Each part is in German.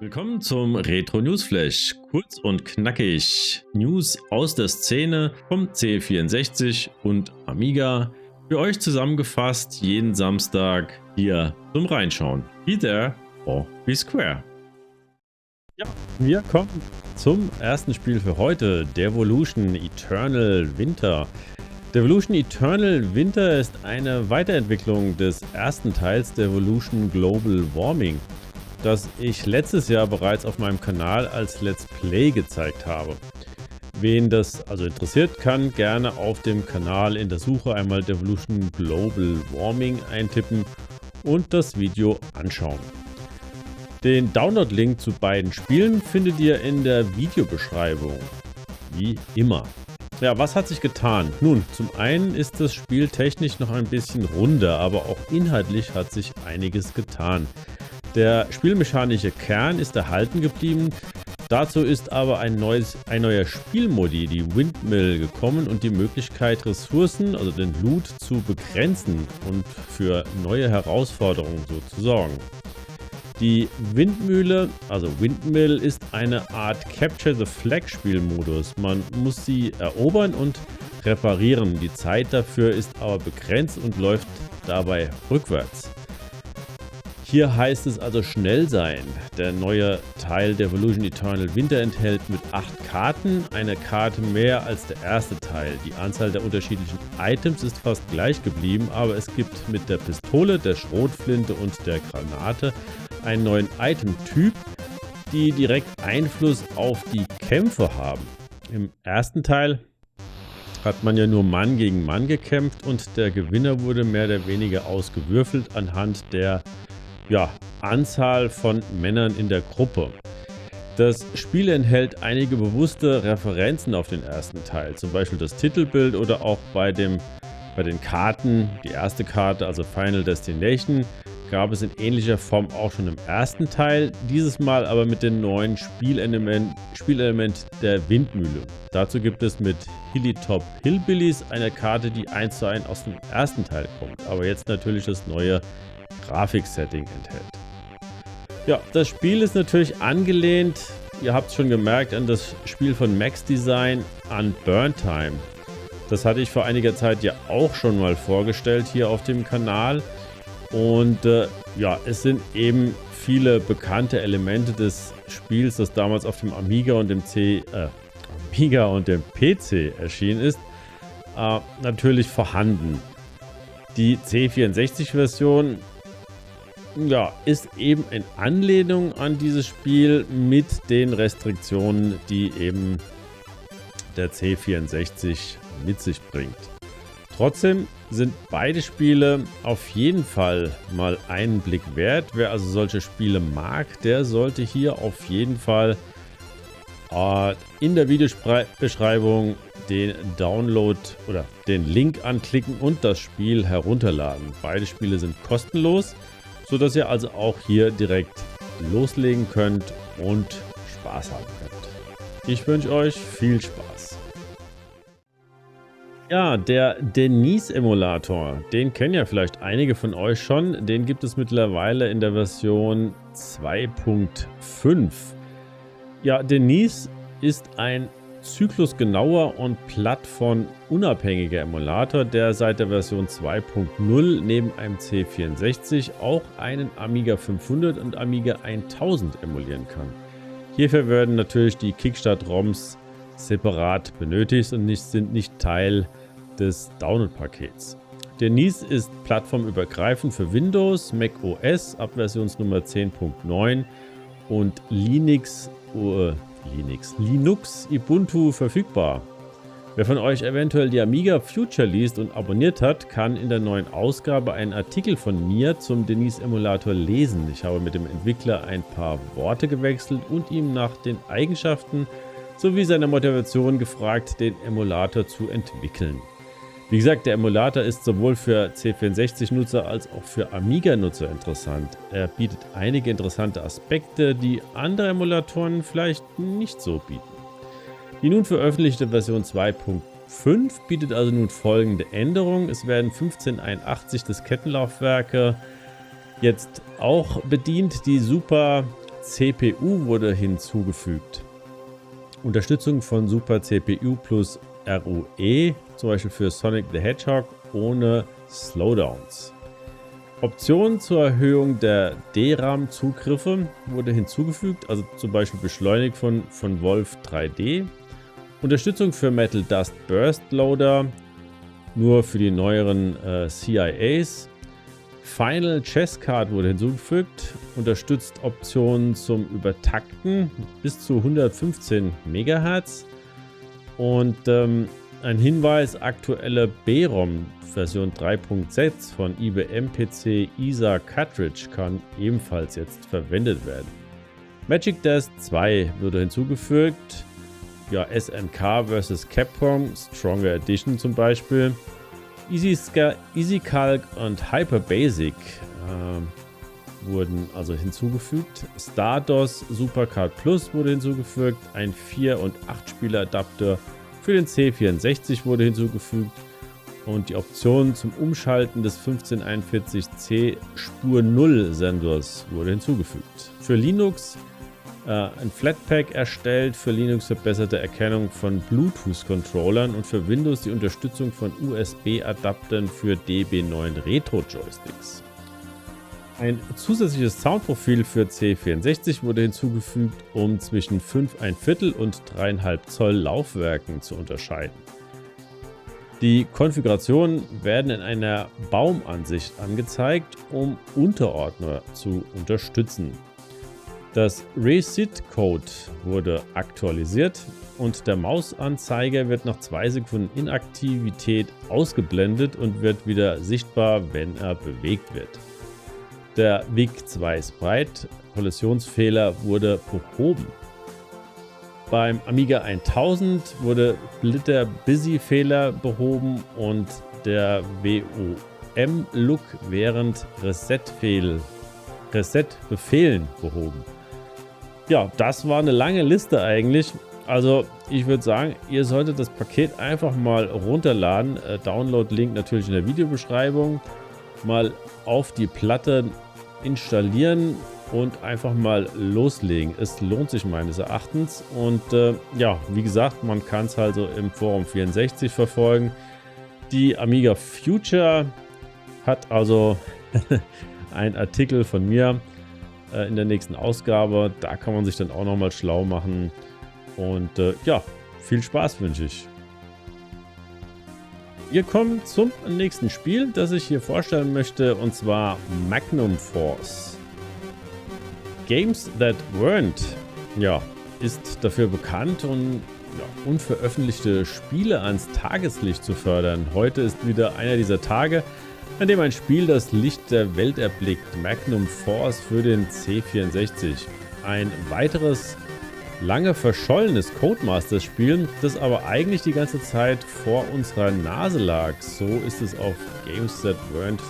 Willkommen zum Retro Newsflash. Kurz und knackig. News aus der Szene vom C64 und Amiga. Für euch zusammengefasst jeden Samstag hier zum Reinschauen. Be there or be square. Ja, wir kommen zum ersten Spiel für heute. Devolution Eternal Winter. Devolution Eternal Winter ist eine Weiterentwicklung des ersten Teils Devolution Global Warming, das ich letztes Jahr bereits auf meinem Kanal als Let's Play gezeigt habe. Wen das also interessiert, kann gerne auf dem Kanal in der Suche einmal Devolution Global Warming eintippen und das Video anschauen. Den Download-Link zu beiden Spielen findet ihr in der Videobeschreibung. Wie immer. Ja, was hat sich getan? Nun, zum einen ist das Spiel technisch noch ein bisschen runder, aber auch inhaltlich hat sich einiges getan. Der spielmechanische Kern ist erhalten geblieben, dazu ist aber ein neuer Spielmodi, die Windmill, gekommen und die Möglichkeit, Ressourcen, also den Loot, zu begrenzen und für neue Herausforderungen so zu sorgen. Die Windmühle, also Windmill, ist eine Art Capture the Flag Spielmodus. Man muss sie erobern und reparieren. Die Zeit dafür ist aber begrenzt und läuft dabei rückwärts. Hier heißt es also schnell sein. Der neue Teil Devolution Eternal Winter enthält mit 8 Karten eine Karte mehr als der erste Teil. Die Anzahl der unterschiedlichen Items ist fast gleich geblieben, aber es gibt mit der Pistole, der Schrotflinte und der Granate einen neuen Item-Typ, die direkt Einfluss auf die Kämpfe haben. Im ersten Teil hat man ja nur Mann gegen Mann gekämpft und der Gewinner wurde mehr oder weniger ausgewürfelt anhand der Anzahl von Männern in der Gruppe. Das Spiel enthält einige bewusste Referenzen auf den ersten Teil, zum Beispiel das Titelbild oder auch bei den Karten. Die erste Karte, also Final Destination, gab es in ähnlicher Form auch schon im ersten Teil, dieses Mal aber mit dem neuen Spielelement der Windmühle. Dazu gibt es mit Hilltop Hillbillies eine Karte, die 1:1 aus dem ersten Teil kommt, aber jetzt natürlich das neue Grafiksetting enthält. Ja, das Spiel ist natürlich angelehnt, ihr habt es schon gemerkt, an das Spiel von Max Design, an Burn Time. Das hatte ich vor einiger Zeit ja auch schon mal vorgestellt hier auf dem Kanal. Und es sind eben viele bekannte Elemente des Spiels, das damals auf dem Amiga und dem PC erschienen ist, natürlich vorhanden. Die C64-Version ist eben in Anlehnung an dieses Spiel mit den Restriktionen, die eben der C64 mit sich bringt. Trotzdem sind beide Spiele auf jeden Fall mal einen Blick wert. Wer also solche Spiele mag, der sollte hier auf jeden Fall in der Videobeschreibung den Download oder den Link anklicken und das Spiel herunterladen. Beide Spiele sind kostenlos, sodass ihr also auch hier direkt loslegen könnt und Spaß haben könnt. Ich wünsche euch viel Spaß. Ja, der Denise-Emulator, den kennen ja vielleicht einige von euch schon. Den gibt es mittlerweile in der Version 2.5. Ja, Denise ist ein zyklusgenauer und plattformunabhängiger Emulator, der seit der Version 2.0 neben einem C64 auch einen Amiga 500 und Amiga 1000 emulieren kann. Hierfür werden natürlich die Kickstart-ROMs separat benötigt und sind nicht Teil des Download-Pakets. Denise ist plattformübergreifend für Windows, Mac OS ab Versionsnummer 10.9 und Linux Ubuntu verfügbar. Wer von euch eventuell die Amiga Future liest und abonniert hat, kann in der neuen Ausgabe einen Artikel von mir zum Denise-Emulator lesen. Ich habe mit dem Entwickler ein paar Worte gewechselt und ihm nach den Eigenschaften sowie seiner Motivation gefragt, den Emulator zu entwickeln. Wie gesagt, der Emulator ist sowohl für C64-Nutzer als auch für Amiga-Nutzer interessant. Er bietet einige interessante Aspekte, die andere Emulatoren vielleicht nicht so bieten. Die nun veröffentlichte Version 2.5 bietet also nun folgende Änderungen. Es werden 1581 Diskettenlaufwerke jetzt auch bedient, die Super CPU wurde hinzugefügt. Unterstützung von Super CPU plus RUE, zum Beispiel für Sonic the Hedgehog ohne Slowdowns. Option zur Erhöhung der DRAM-Zugriffe wurde hinzugefügt, also zum Beispiel beschleunigt von Wolf 3D. Unterstützung für Metal Dust Burst Loader, nur für die neueren CIAs. Final Chess Card wurde hinzugefügt, unterstützt Optionen zum Übertakten bis zu 115 MHz. Und ein Hinweis, aktuelle B-ROM Version 3.6 von IBM PC ISA Cartridge kann ebenfalls jetzt verwendet werden. Magic Death 2 wurde hinzugefügt. Ja, SNK vs Capcom Stronger Edition zum Beispiel. EasyCalc und Hyperbasic wurden also hinzugefügt. Stardos Supercard Plus wurde hinzugefügt. Ein 4- und 8-Spieler-Adapter für den C64 wurde hinzugefügt. Und die Option zum Umschalten des 1541C Spur 0 Sensors wurde hinzugefügt. Für Linux ein Flatpak erstellt, für Linux verbesserte Erkennung von Bluetooth-Controllern und für Windows die Unterstützung von USB-Adaptern für DB9 Retro-Joysticks. Ein zusätzliches Soundprofil für C64 wurde hinzugefügt, um zwischen 5,25 und 3,5 Zoll Laufwerken zu unterscheiden. Die Konfigurationen werden in einer Baumansicht angezeigt, um Unterordner zu unterstützen. Das Reset-Code wurde aktualisiert und der Mausanzeiger wird nach 2 Sekunden Inaktivität ausgeblendet und wird wieder sichtbar, wenn er bewegt wird. Der WIG2 Kollisionsfehler wurde behoben. Beim Amiga 1000 wurde Splitter-Busy-Fehler behoben und der WOM-Look während Reset-Befehlen behoben. Ja, das war eine lange Liste eigentlich. Also ich würde sagen, ihr solltet das Paket einfach mal runterladen. Download-Link natürlich in der Videobeschreibung. Mal auf die Platte installieren und einfach mal loslegen. Es lohnt sich meines Erachtens. Und ja, wie gesagt, man kann es also im Forum 64 verfolgen. Die Amiga Future hat also einen Artikel von mir in der nächsten Ausgabe. Da kann man sich dann auch nochmal schlau machen. Und ja, viel Spaß wünsche ich. Wir kommen zum nächsten Spiel, das ich hier vorstellen möchte, und zwar Magnum Force. Games That Weren't, ja, ist dafür bekannt, unveröffentlichte Spiele ans Tageslicht zu fördern. Heute ist wieder einer dieser Tage, an dem ein Spiel das Licht der Welt erblickt. Magnum Force für den C64. Ein weiteres lange verschollenes Codemasters-Spiel, das aber eigentlich die ganze Zeit vor unserer Nase lag. So ist es auf Games That Weren't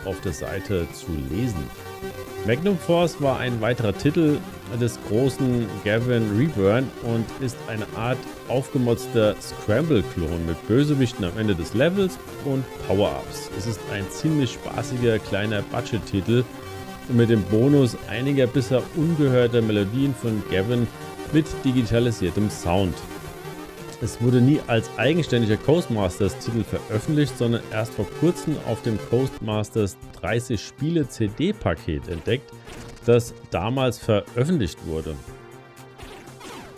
auf der Seite zu lesen. Magnum Force war ein weiterer Titel des großen Gavin Reburn und ist eine Art aufgemotzter Scramble-Klon mit Bösewichten am Ende des Levels und Power-Ups. Es ist ein ziemlich spaßiger kleiner Budget-Titel und mit dem Bonus einiger bisher ungehörter Melodien von Gavin mit digitalisiertem Sound. Es wurde nie als eigenständiger Codemasters-Titel veröffentlicht, sondern erst vor kurzem auf dem Codemasters 30 Spiele CD-Paket entdeckt, das damals veröffentlicht wurde.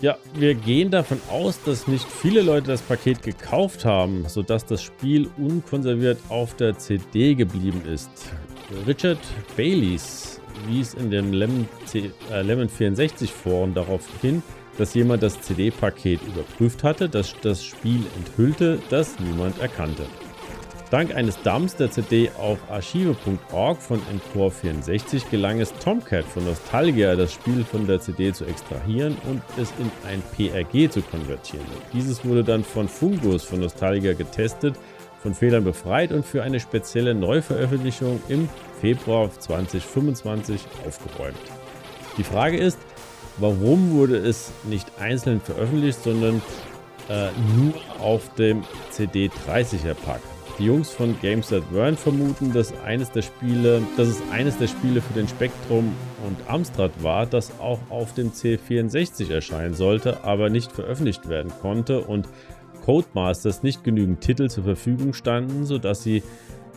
Ja, wir gehen davon aus, dass nicht viele Leute das Paket gekauft haben, sodass das Spiel unkonserviert auf der CD geblieben ist. Richard Baileys wies in dem Lemon 64 Foren darauf hin, dass jemand das CD-Paket überprüft hatte, das das Spiel enthüllte, das niemand erkannte. Dank eines Dumps der CD auf archive.org von Encore 64 gelang es Tomcat von Nostalgia, das Spiel von der CD zu extrahieren und es in ein PRG zu konvertieren. Dieses wurde dann von Fungus von Nostalgia getestet, von Fehlern befreit und für eine spezielle Neuveröffentlichung im Februar 2025 aufgeräumt. Die Frage ist, warum wurde es nicht einzeln veröffentlicht, sondern nur auf dem CD30er Pack? Die Jungs von Games that Weren't vermuten, dass es eines der Spiele für den Spectrum und Amstrad war, das auch auf dem C64 erscheinen sollte, aber nicht veröffentlicht werden konnte und Codemasters nicht genügend Titel zur Verfügung standen, sodass sie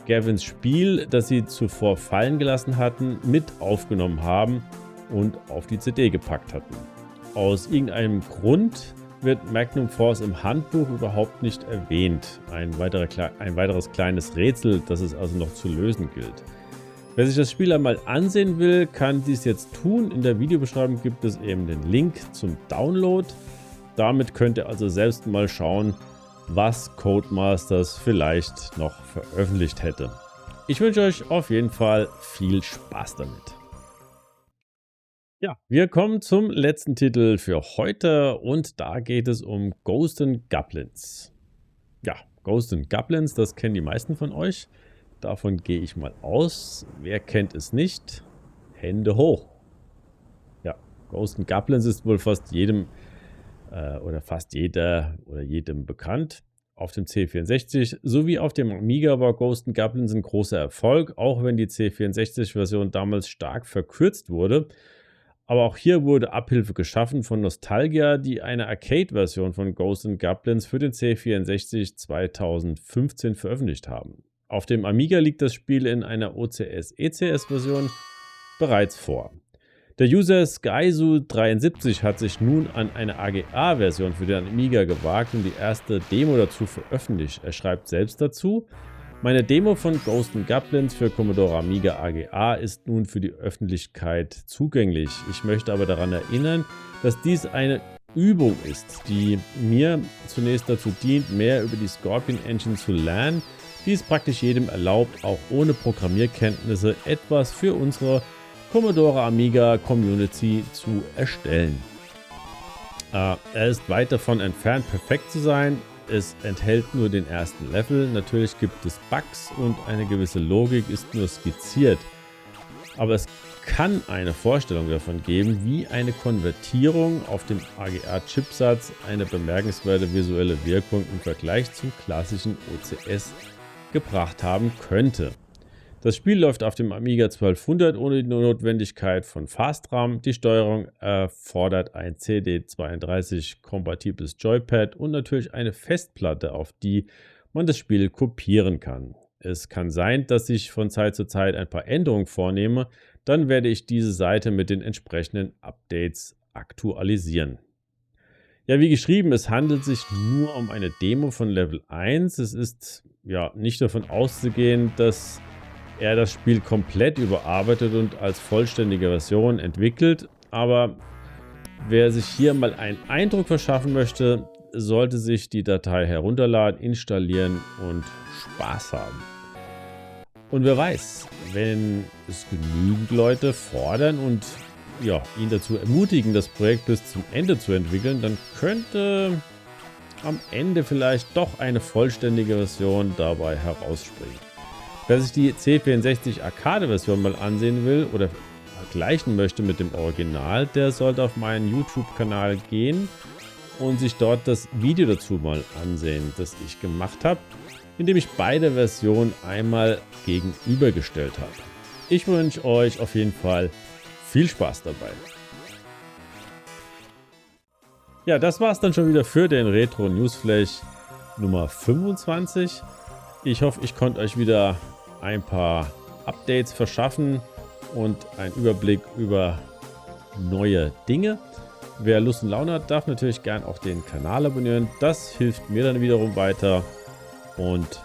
Gavins Spiel, das sie zuvor fallen gelassen hatten, mit aufgenommen haben und auf die CD gepackt hatten. Aus irgendeinem Grund wird Magnum Force im Handbuch überhaupt nicht erwähnt. Ein weiteres kleines Rätsel, das es also noch zu lösen gilt. Wer sich das Spiel einmal ansehen will, kann dies jetzt tun. In der Videobeschreibung gibt es eben den Link zum Download. Damit könnt ihr also selbst mal schauen, was Codemasters vielleicht noch veröffentlicht hätte. Ich wünsche euch auf jeden Fall viel Spaß damit. Ja, wir kommen zum letzten Titel für heute und da geht es um Ghosts and Goblins. Ja, Ghosts and Goblins, das kennen die meisten von euch. Davon gehe ich mal aus. Wer kennt es nicht? Hände hoch. Ja, Ghosts and Goblins ist wohl fast jedem jedem bekannt. Auf dem C64 sowie auf dem Amiga war Ghosts and Goblins ein großer Erfolg, auch wenn die C64-Version damals stark verkürzt wurde. Aber auch hier wurde Abhilfe geschaffen von Nostalgia, die eine Arcade-Version von Ghosts and Goblins für den C64 2015 veröffentlicht haben. Auf dem Amiga liegt das Spiel in einer OCS-ECS-Version bereits vor. Der User Skyzu73 hat sich nun an eine AGA-Version für den Amiga gewagt und die erste Demo dazu veröffentlicht. Er schreibt selbst dazu: Meine Demo von Ghosts and Goblins für Commodore Amiga AGA ist nun für die Öffentlichkeit zugänglich. Ich möchte aber daran erinnern, dass dies eine Übung ist, die mir zunächst dazu dient, mehr über die Scorpion Engine zu lernen, die es praktisch jedem erlaubt, auch ohne Programmierkenntnisse etwas für unsere Commodore Amiga Community zu erstellen. Er ist weit davon entfernt, perfekt zu sein. Es enthält nur den ersten Level. Natürlich gibt es Bugs und eine gewisse Logik ist nur skizziert. Aber es kann eine Vorstellung davon geben, wie eine Konvertierung auf dem AGA-Chipsatz eine bemerkenswerte visuelle Wirkung im Vergleich zum klassischen OCS gebracht haben könnte. Das Spiel läuft auf dem Amiga 1200 ohne die Notwendigkeit von Fastram. Die Steuerung erfordert ein CD32-kompatibles Joypad und natürlich eine Festplatte, auf die man das Spiel kopieren kann. Es kann sein, dass ich von Zeit zu Zeit ein paar Änderungen vornehme. Dann werde ich diese Seite mit den entsprechenden Updates aktualisieren. Ja, wie geschrieben, es handelt sich nur um eine Demo von Level 1. Es ist ja nicht davon auszugehen, dass er das Spiel komplett überarbeitet und als vollständige Version entwickelt, aber wer sich hier mal einen Eindruck verschaffen möchte, sollte sich die Datei herunterladen, installieren und Spaß haben. Und wer weiß, wenn es genügend Leute fordern und ja, ihn dazu ermutigen, das Projekt bis zum Ende zu entwickeln, dann könnte am Ende vielleicht doch eine vollständige Version dabei herausspringen. Wer sich die C64 Arcade-Version mal ansehen will oder vergleichen möchte mit dem Original, der sollte auf meinen YouTube-Kanal gehen und sich dort das Video dazu mal ansehen, das ich gemacht habe, indem ich beide Versionen einmal gegenübergestellt habe. Ich wünsche euch auf jeden Fall viel Spaß dabei. Ja, das war es dann schon wieder für den Retro Newsflash Nummer 25. Ich hoffe, ich konnte euch wieder ein paar Updates verschaffen und einen Überblick über neue Dinge. Wer Lust und Laune hat, darf natürlich gern auch den Kanal abonnieren. Das hilft mir dann wiederum weiter. Und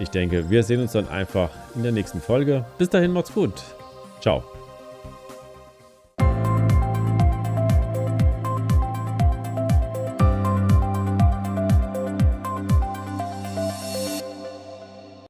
ich denke, wir sehen uns dann einfach in der nächsten Folge. Bis dahin, macht's gut. Ciao.